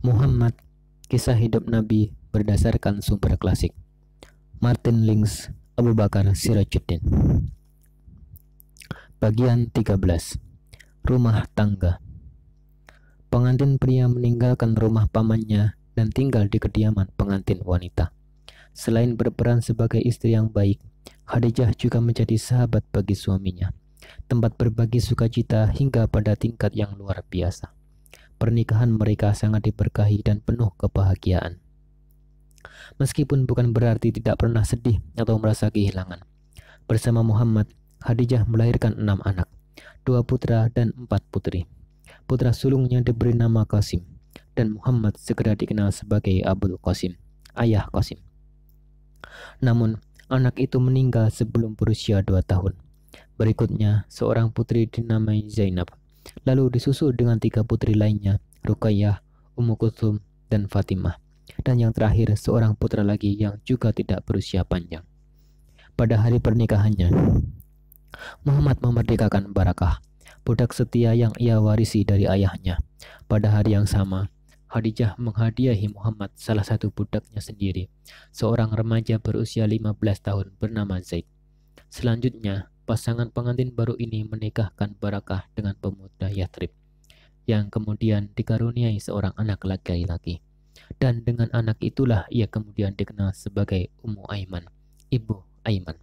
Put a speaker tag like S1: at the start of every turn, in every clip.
S1: Muhammad, kisah hidup Nabi berdasarkan sumber klasik. Martin Lings, Abu Bakar Sirajuddin. Bagian 13. Rumah tangga. Pengantin pria meninggalkan rumah pamannya dan tinggal di kediaman pengantin wanita. Selain berperan sebagai istri yang baik, Khadijah juga menjadi sahabat bagi suaminya, tempat berbagi sukacita hingga pada tingkat yang luar biasa. Pernikahan mereka sangat diberkahi dan penuh kebahagiaan. Meskipun bukan berarti tidak pernah sedih atau merasa kehilangan. Bersama Muhammad, Khadijah melahirkan 6 anak, 2 putra dan 4 putri. Putra sulungnya diberi nama Qasim, dan Muhammad segera dikenal sebagai Abul Qasim, ayah Qasim. Namun, anak itu meninggal sebelum berusia 2 tahun. Berikutnya, seorang putri dinamai Zainab, lalu disusul dengan 3 putri lainnya, Ruqayyah, Ummu Kulthum, dan Fatimah. Dan yang terakhir, seorang putra lagi yang juga tidak berusia panjang. Pada hari pernikahannya, Muhammad memerdekakan Barakah, budak setia yang ia warisi dari ayahnya. Pada hari yang sama, Khadijah menghadiahi Muhammad salah satu budaknya sendiri, seorang remaja berusia 15 tahun bernama Zaid. Selanjutnya, pasangan pengantin baru ini menikahkan Barakah dengan pemuda Yathrib, yang kemudian dikaruniai seorang anak laki-laki. Dan dengan anak itulah ia kemudian dikenal sebagai Ummu Aiman, Ibu Aiman.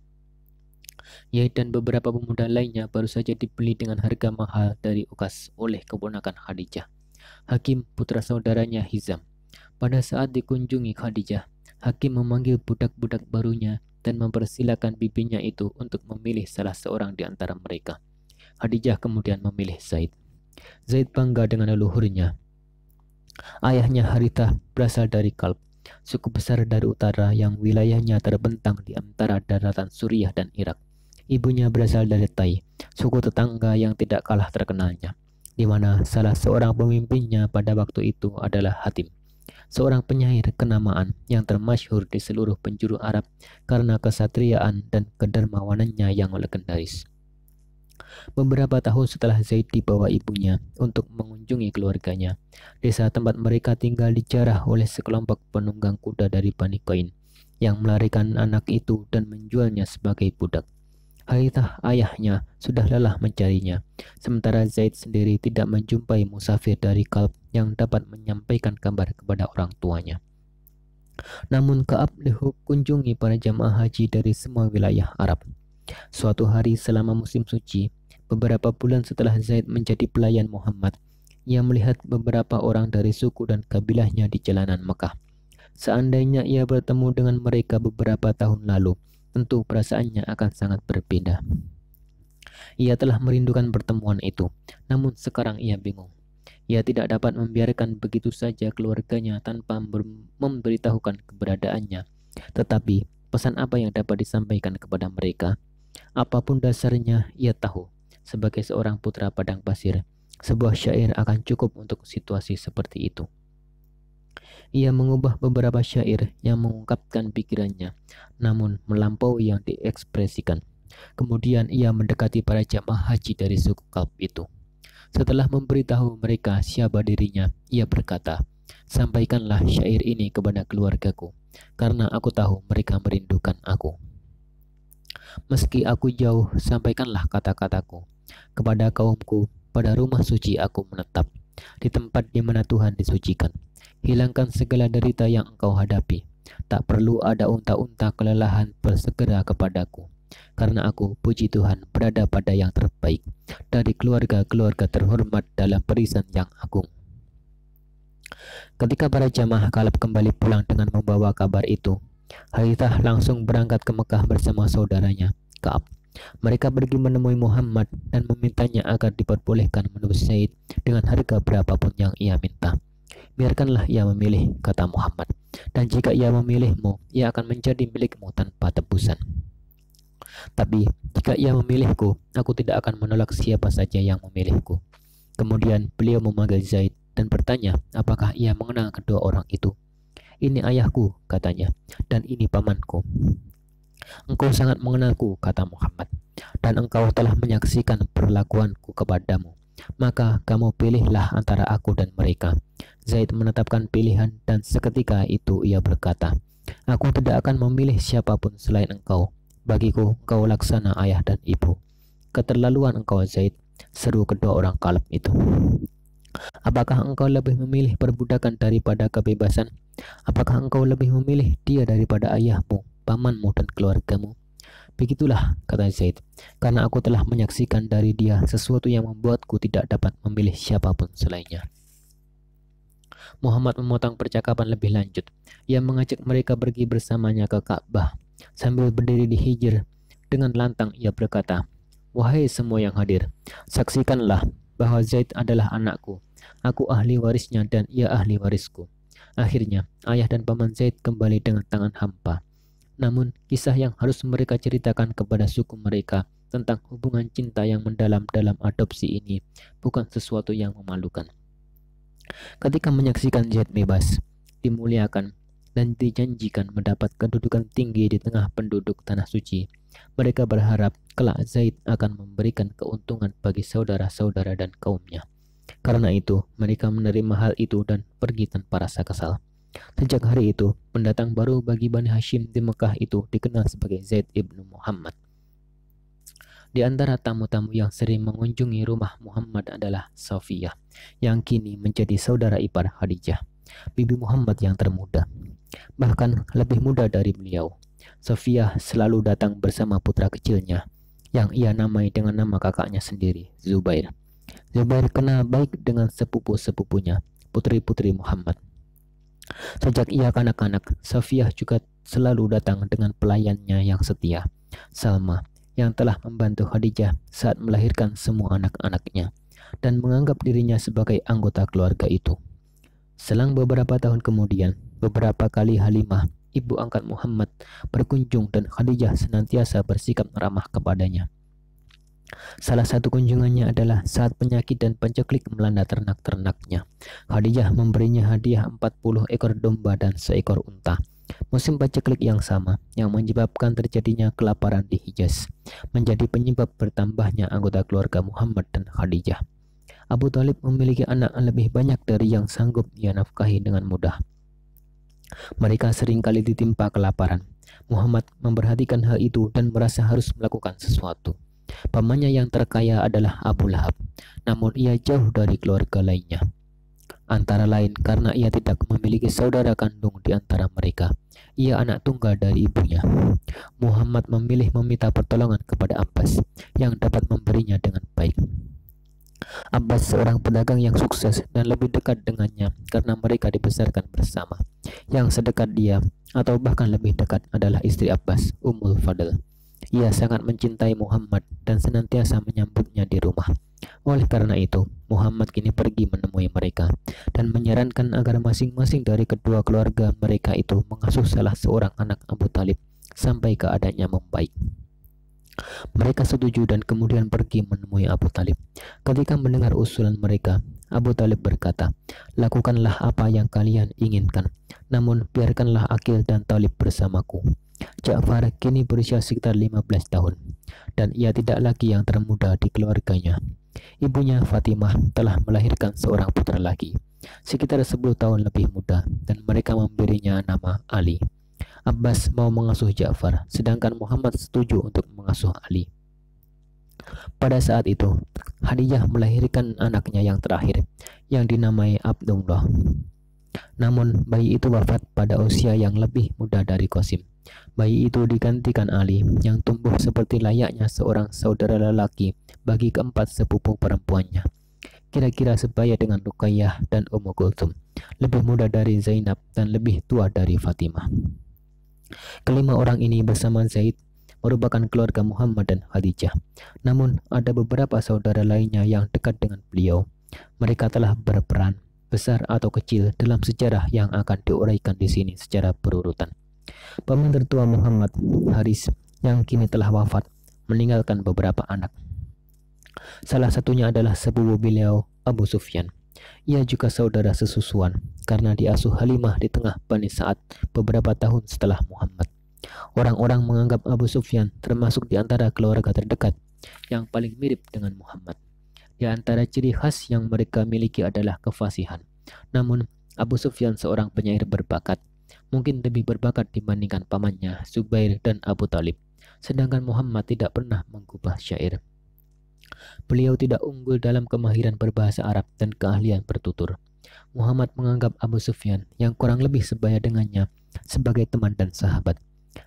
S1: Ia dan beberapa pemuda lainnya baru saja dibeli dengan harga mahal dari Uqas oleh keponakan Khadijah, Hakim, putra saudaranya Hizam. Pada saat dikunjungi Khadijah, Hakim memanggil budak-budak barunya dan mempersilakan bibinya itu untuk memilih salah seorang di antara mereka. Khadijah kemudian memilih Zaid. Zaid bangga dengan leluhurnya. Ayahnya Harithah berasal dari Kalb, suku besar dari utara yang wilayahnya terbentang di antara daratan Suriah dan Irak. Ibunya berasal dari Tai, suku tetangga yang tidak kalah terkenalnya, di mana salah seorang pemimpinnya pada waktu itu adalah Hatim, seorang penyair kenamaan yang termasyhur di seluruh penjuru Arab karena kesatriaan dan kedermawanannya yang legendaris. Beberapa tahun setelah Zaid dibawa ibunya untuk mengunjungi keluarganya, desa tempat mereka tinggal dijarah oleh sekelompok penunggang kuda dari Bani Qain yang melarikan anak itu dan menjualnya sebagai budak. Harithah ayahnya sudah lelah mencarinya, sementara Zaid sendiri tidak menjumpai musafir dari Kalb yang dapat menyampaikan kabar kepada orang tuanya. Namun Ka'ab dikunjungi para jamaah haji dari semua wilayah Arab. Suatu hari selama musim suci, beberapa bulan setelah Zaid menjadi pelayan Muhammad, ia melihat beberapa orang dari suku dan kabilahnya di jalanan Mekah. Seandainya ia bertemu dengan mereka beberapa tahun lalu, tentu perasaannya akan sangat berbeda. Ia telah merindukan pertemuan itu, namun sekarang ia bingung. Ia tidak dapat membiarkan begitu saja keluarganya tanpa memberitahukan keberadaannya. Tetapi, pesan apa yang dapat disampaikan kepada mereka? Apapun dasarnya, ia tahu, sebagai seorang putra padang pasir, sebuah syair akan cukup untuk situasi seperti itu. Ia mengubah beberapa syair yang mengungkapkan pikirannya, namun melampaui yang diekspresikan. Kemudian ia mendekati para jamaah haji dari suku Kalb itu. Setelah memberitahu mereka siapa dirinya, ia berkata, "Sampaikanlah syair ini kepada keluargaku, karena aku tahu mereka merindukan aku. Meski aku jauh, sampaikanlah kata-kataku kepada kaumku. Pada rumah suci aku menetap, di tempat di mana Tuhan disucikan. Hilangkan segala derita yang engkau hadapi. Tak perlu ada unta-unta kelelahan bersegera kepadaku, karena aku, puji Tuhan, berada pada yang terbaik dari keluarga-keluarga terhormat dalam barisan yang agung." Ketika para jamaah Kalb kembali pulang dengan membawa kabar itu, Harithah langsung berangkat ke Mekah bersama saudaranya, Ka'ab. Mereka pergi menemui Muhammad dan memintanya agar diperbolehkan menebus Zaid dengan harga berapapun yang ia minta. "Biarkanlah ia memilih," kata Muhammad, "dan jika ia memilihmu, ia akan menjadi milikmu tanpa tebusan. Tapi jika ia memilihku, aku tidak akan menolak siapa saja yang memilihku." Kemudian beliau memanggil Zaid dan bertanya apakah ia mengenal kedua orang itu. "Ini ayahku," katanya, "dan ini pamanku." "Engkau sangat mengenalku," kata Muhammad, "dan engkau telah menyaksikan perlakuanku kepadamu. Maka kamu pilihlah antara aku dan mereka." Zaid menetapkan pilihan dan seketika itu ia berkata, "Aku tidak akan memilih siapapun selain engkau. Bagiku, engkau laksana ayah dan ibu." "Keterlaluan engkau, Zaid," seru kedua orang Kalb itu. "Apakah engkau lebih memilih perbudakan daripada kebebasan? Apakah engkau lebih memilih dia daripada ayahmu, pamanmu, dan keluargamu?" "Begitulah," kata Zaid, "karena aku telah menyaksikan dari dia sesuatu yang membuatku tidak dapat memilih siapapun selainnya." Muhammad memotong percakapan lebih lanjut. Ia mengajak mereka pergi bersamanya ke Ka'bah. Sambil berdiri di Hijr, dengan lantang ia berkata, "Wahai semua yang hadir, saksikanlah bahwa Zaid adalah anakku. Aku ahli warisnya dan ia ahli warisku." Akhirnya, ayah dan paman Zaid kembali dengan tangan hampa. Namun, kisah yang harus mereka ceritakan kepada suku mereka tentang hubungan cinta yang mendalam dalam adopsi ini bukan sesuatu yang memalukan. Ketika menyaksikan Zaid bebas, dimuliakan, dan dijanjikan mendapat kedudukan tinggi di tengah penduduk Tanah Suci, mereka berharap kelak Zaid akan memberikan keuntungan bagi saudara-saudara dan kaumnya. Karena itu, mereka menerima hal itu dan pergi tanpa rasa kesal. Sejak hari itu, pendatang baru bagi Bani Hashim di Mekah itu dikenal sebagai Zaid ibnu Muhammad. Di antara tamu-tamu yang sering mengunjungi rumah Muhammad adalah Safiyah, yang kini menjadi saudara ipar Khadijah, bibi Muhammad yang termuda. Bahkan lebih muda dari beliau. Safiyah selalu datang bersama putra kecilnya, yang ia namai dengan nama kakaknya sendiri, Zubair. Zubair kenal baik dengan sepupu-sepupunya, putri-putri Muhammad. Sejak ia kanak-kanak, Safiyah juga selalu datang dengan pelayannya yang setia, Salma, yang telah membantu Khadijah saat melahirkan semua anak-anaknya dan menganggap dirinya sebagai anggota keluarga itu. Selang beberapa tahun kemudian, beberapa kali Halimah, ibu angkat Muhammad, berkunjung dan Khadijah senantiasa bersikap ramah kepadanya. Salah satu kunjungannya adalah saat penyakit dan penceklik melanda ternak-ternaknya. Khadijah memberinya hadiah 40 ekor domba dan seekor unta. Musim paceklik yang sama yang menyebabkan terjadinya kelaparan di Hijaz menjadi penyebab bertambahnya anggota keluarga Muhammad dan Khadijah. Abu Thalib memiliki anak lebih banyak dari yang sanggup ia nafkahi dengan mudah. Mereka seringkali ditimpa kelaparan. Muhammad memperhatikan hal itu dan merasa harus melakukan sesuatu. Pamannya yang terkaya adalah Abu Lahab, namun ia jauh dari keluarga lainnya. Antara lain karena ia tidak memiliki saudara kandung di antara mereka. Ia anak tunggal dari ibunya. Muhammad memilih meminta pertolongan kepada Abbas yang dapat memberinya dengan baik. Abbas seorang pedagang yang sukses dan lebih dekat dengannya karena mereka dibesarkan bersama. Yang sedekat dia atau bahkan lebih dekat adalah istri Abbas, Ummul Fadl. Ia sangat mencintai Muhammad dan senantiasa menyambutnya di rumah. Oleh karena itu, Muhammad kini pergi menemui mereka dan menyarankan agar masing-masing dari kedua keluarga mereka itu mengasuh salah seorang anak Abu Thalib sampai keadaannya membaik. Mereka setuju dan kemudian pergi menemui Abu Thalib. Ketika mendengar usulan mereka, Abu Thalib berkata, "Lakukanlah apa yang kalian inginkan, namun biarkanlah Aqil dan Thalib bersamaku." Ja'far kini berusia sekitar 15 tahun, dan ia tidak lagi yang termuda di keluarganya. Ibunya Fatimah telah melahirkan seorang putra lagi, sekitar 10 tahun lebih muda, dan mereka memberinya nama Ali. Abbas mau mengasuh Ja'far, sedangkan Muhammad setuju untuk mengasuh Ali. Pada saat itu, Khadijah melahirkan anaknya yang terakhir, yang dinamai Abdullah. Namun, bayi itu wafat pada usia yang lebih muda dari Qasim. Bayi itu digantikan Ali, yang tumbuh seperti layaknya seorang saudara lelaki bagi keempat sepupu perempuannya. Kira-kira sebaya dengan Ruqayyah dan Ummu Kulthum, lebih muda dari Zainab dan lebih tua dari Fatimah. Kelima orang ini bersama Zaid merupakan keluarga Muhammad dan Khadijah. Namun, ada beberapa saudara lainnya yang dekat dengan beliau. Mereka telah berperan besar atau kecil dalam sejarah yang akan diuraikan di sini secara berurutan. Paman tertua Muhammad, Haris, yang kini telah wafat, meninggalkan beberapa anak. Salah satunya adalah sepupu beliau, Abu Sufyan. Ia juga saudara sesusuan karena diasuh Halimah di tengah Bani Sa'ad beberapa tahun setelah Muhammad. Orang-orang menganggap Abu Sufyan termasuk di antara keluarga terdekat yang paling mirip dengan Muhammad. Di antara ciri khas yang mereka miliki adalah kefasihan. Namun, Abu Sufyan seorang penyair berbakat, mungkin lebih berbakat dibandingkan pamannya Zubair dan Abu Talib. Sedangkan Muhammad tidak pernah menggubah syair. Beliau tidak unggul dalam kemahiran berbahasa Arab dan keahlian bertutur. Muhammad menganggap Abu Sufyan yang kurang lebih sebaya dengannya sebagai teman dan sahabat.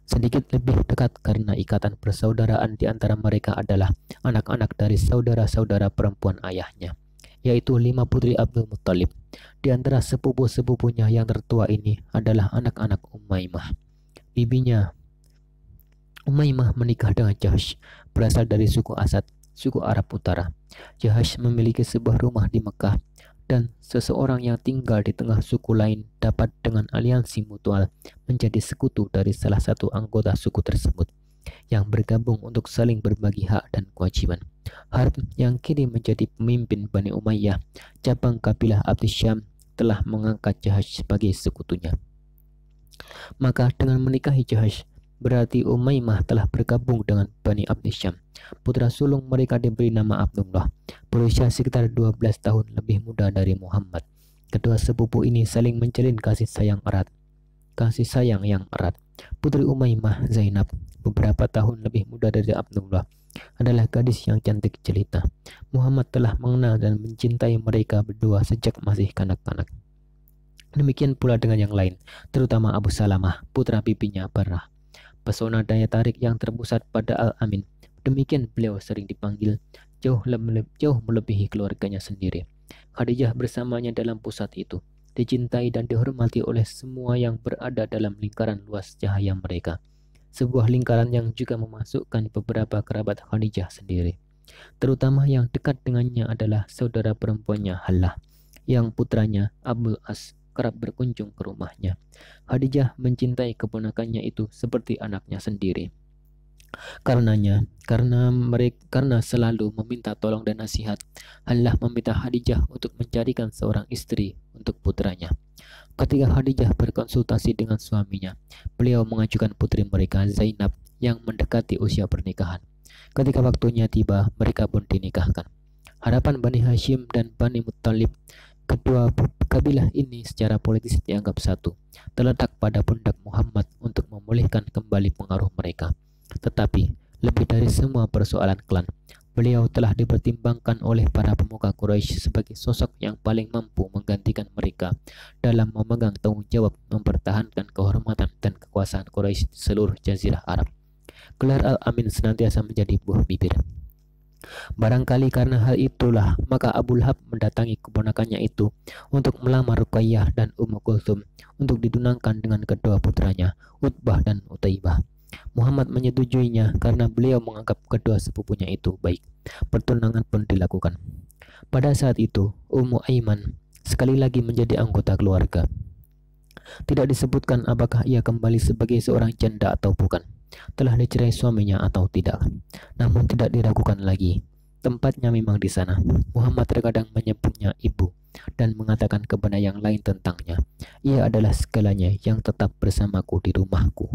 S1: Sedikit lebih dekat karena ikatan persaudaraan di antara mereka adalah anak-anak dari saudara-saudara perempuan ayahnya, yaitu 5 putri Abdul Muttalib. Di antara sepupu-sepupunya yang tertua ini adalah anak-anak Umaymah. Bibinya Umaymah menikah dengan Jahash, berasal dari suku Asad, suku Arab Utara. Jahash memiliki sebuah rumah di Mekah, dan seseorang yang tinggal di tengah suku lain dapat dengan aliansi mutual menjadi sekutu dari salah satu anggota suku tersebut yang bergabung untuk saling berbagi hak dan kewajiban. Harb yang kini menjadi pemimpin Bani Umayyah, cabang kabilah Abdi Syam, telah mengangkat Jahash sebagai sekutunya. Maka dengan menikahi Jahash, berarti Umaymah telah bergabung dengan Bani Abdi Syam. Putra sulung mereka diberi nama Abdullah, berusia sekitar 12 tahun lebih muda dari Muhammad. Kedua sepupu ini saling menjalin kasih sayang yang erat. Putri Umaymah, Zainab, beberapa tahun lebih muda dari Abdullah, adalah gadis yang cantik jelita. Muhammad telah mengenal dan mencintai mereka berdua sejak masih kanak-kanak. Demikian pula dengan yang lain, terutama Abu Salamah, putra bibinya Barrah. Pesona daya tarik yang terpusat pada Al-Amin, demikian beliau sering dipanggil, jauh melebihi keluarganya sendiri. Khadijah bersamanya dalam pusat itu, dicintai dan dihormati oleh semua yang berada dalam lingkaran luas cahaya mereka. Sebuah lingkaran yang juga memasukkan beberapa kerabat Khadijah sendiri. Terutama yang dekat dengannya adalah saudara perempuannya Hallah, yang putranya Abul As kerap berkunjung ke rumahnya. Khadijah mencintai keponakannya itu seperti anaknya sendiri. Karena selalu meminta tolong dan nasihat, Allah meminta Khadijah untuk mencarikan seorang istri untuk putranya. Ketika Khadijah berkonsultasi dengan suaminya, beliau mengajukan putri mereka Zainab yang mendekati usia pernikahan. Ketika waktunya tiba, mereka pun dinikahkan. Harapan Bani Hashim dan Bani Muttalib, kedua kabilah ini secara politis dianggap satu, terletak pada pundak Muhammad untuk memulihkan kembali pengaruh mereka. Tetapi, lebih dari semua persoalan klan, beliau telah dipertimbangkan oleh para pemuka Quraisy sebagai sosok yang paling mampu menggantikan mereka dalam memegang tanggung jawab mempertahankan kehormatan dan kekuasaan Quraisy di seluruh Jazirah Arab. Gelar Al-Amin senantiasa menjadi buah bibir. Barangkali karena hal itulah maka Abu Lahab mendatangi keponakannya itu untuk melamar Ruqayyah dan Ummu Kulthum untuk ditunangkan dengan kedua putranya, Utbah dan Utaibah. Muhammad menyetujuinya karena beliau menganggap kedua sepupunya itu baik. Pertunangan pun dilakukan. Pada saat itu, Ummu Aiman sekali lagi menjadi anggota keluarga. Tidak disebutkan apakah ia kembali sebagai seorang janda atau bukan, telah dicerai suaminya atau tidak. Namun tidak diragukan lagi, tempatnya memang di sana. Muhammad terkadang menyebutnya ibu dan mengatakan kepada yang lain tentangnya, ia adalah segalanya yang tetap bersamaku di rumahku.